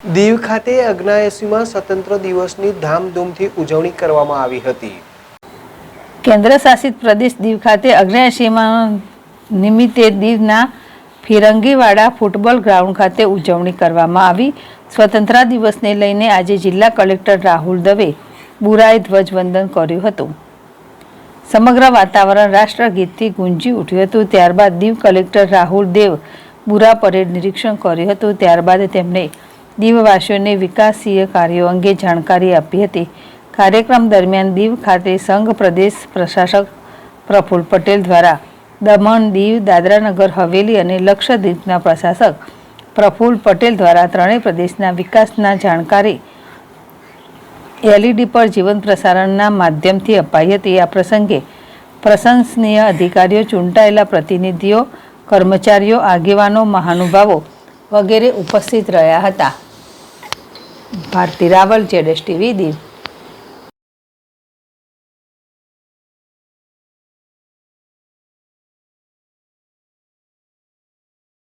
દીવ ખાતે અગ્નાએસીમાં સ્વતંત્ર દિવસની ધામધૂમથી ઉજવણી કરવામાં આવી હતી। કેન્દ્ર શાસિત પ્રદેશ દીવ ખાતે અગ્નાએસીમાં નિમિત્તે દીવના ફિરંગીવાડા ફૂટબોલ ગ્રાઉન્ડ ખાતે ઉજવણી કરવામાં આવી। સ્વતંત્રતા દિવસને લઈને આજે જિલ્લા કલેક્ટર રાહુલ દવે બુરાએ ધ્વજવંદન કર્યું હતું। સમગ્ર વાતાવરણ રાષ્ટ્રગીતથી ગુંજી ઉઠ્યું હતું। ત્યારબાદ દીવ કલેક્ટર રાહુલ દેવ બુરા પરેડ નિરીક્ષણ કર્યું હતું। ત્યારબાદ તેમણે દીવવાસીઓને વિકાસીય કાર્યો અંગે જાણકારી આપી હતી। કાર્યક્રમ દરમિયાન દીવ ખાતે સંઘ પ્રદેશ પ્રશાસક પ્રફુલ્લ પટેલ દ્વારા દમણ, દીવ, દાદરાનગર હવેલી અને લક્ષદ્વીપના પ્રશાસક પ્રફુલ્લ પટેલ દ્વારા ત્રણેય પ્રદેશના વિકાસના જાણકારી LED પર જીવંત પ્રસારણના માધ્યમથી અપાઈ હતી। આ પ્રસંગે પ્રશંસનીય અધિકારીઓ, ચૂંટાયેલા પ્રતિનિધિઓ, કર્મચારીઓ, આગેવાનો, મહાનુભાવો વગેરે ઉપસ્થિત રહ્યા હતા। ભારતી રાવલ, ZSTV દીવ।